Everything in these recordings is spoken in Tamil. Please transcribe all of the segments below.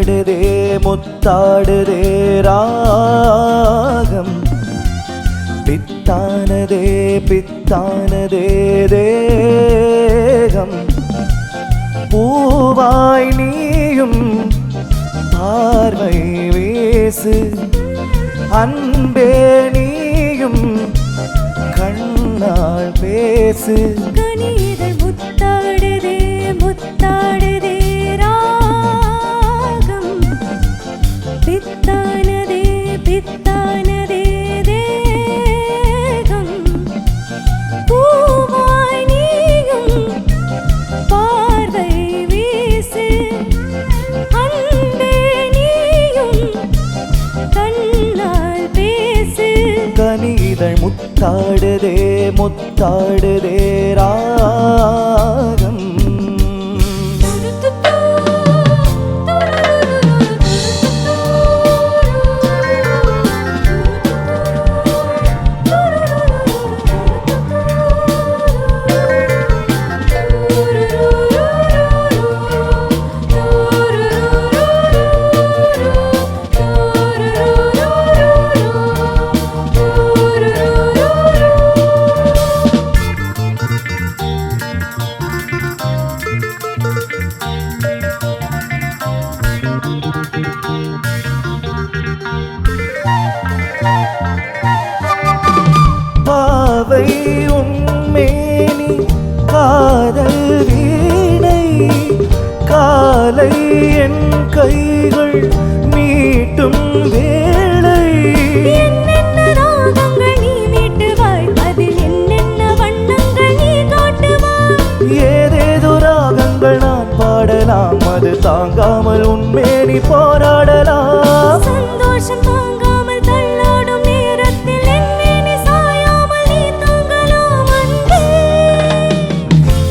முத்தாடுதே முத்தாடுதே ராகம் பித்தானதே பித்தானதே தேகம் பூவாய் நீயும் பார்வை வீசு அன்பே நீயும் கண்ணால் பேசு கனிதழ் முத்தாடுதே முத்தாடுதே ராகம் பித்தானதே பித்தானதே தேகம் பூவாய் நீயும் பார்வை வீசு அன்பே நீயும் கண்ணால் பேசு கனிதழ் முத்தாடுதே முத்தாடுதே ராகம் பாவை உன்மேனி காதல் வீணை காலை என் கைகள் மீட்டும் வேளை என்னென்ன ராகங்கள் நீ மீட்டுவாய் அதில் என்னென்ன வண்ணங்கள் நீ காட்டுவாய் ஏதேதோ ராகங்கள் நான் பாடலாம் அது தாங்காமல் உன்மேனி போராடலாம் சந்தோஷம் தாங்காமல் தள்ளாடும் நேரத்தில் என்னை சாயாமல் நீ தாங்கலாம் அன்பே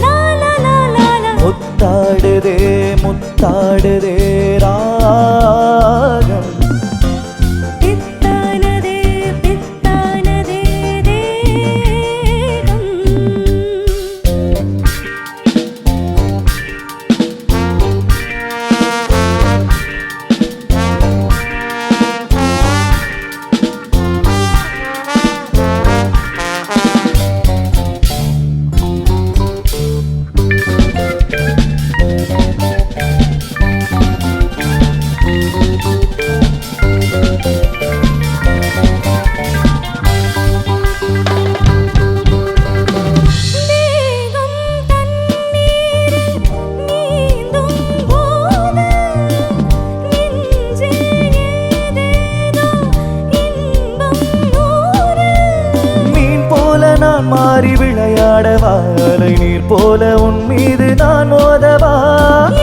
லா லா லா லா லா முத்தாடுதே முத்தாடுதே ராகம் பித்தானதே பித்தானதே தேகம் நான் மாறி விளையாடவா அலை நீர் போல உன் மீது நான் மோதவா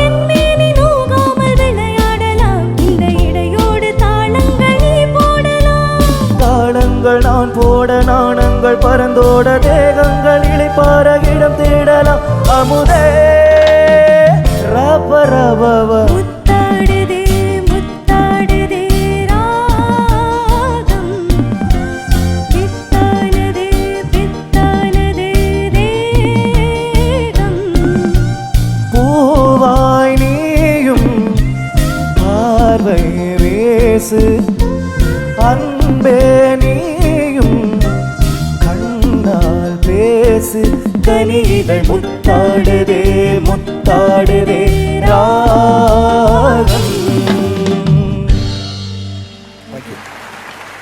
என்னை நோகாமல் விளையாடலாம் இந்த இடையோடு தாளங்கள் நீ போடலாம் தாளங்கள் நான் போட நாணங்கள் பறந்தோட தேகங்கள் இளைப்பார இடம் தேடலாம் அமுதே ரப ரபவ முத்தாடுதே முத்தாடுதே ராகம் பித்தானதே பித்தானதே தேகம் பூவாய் நீயும் பார்வை வீசு அன்பே நீயும் கண்ணால் பேசு கனிதழ் முத்தாடுதே முத்தாடுதே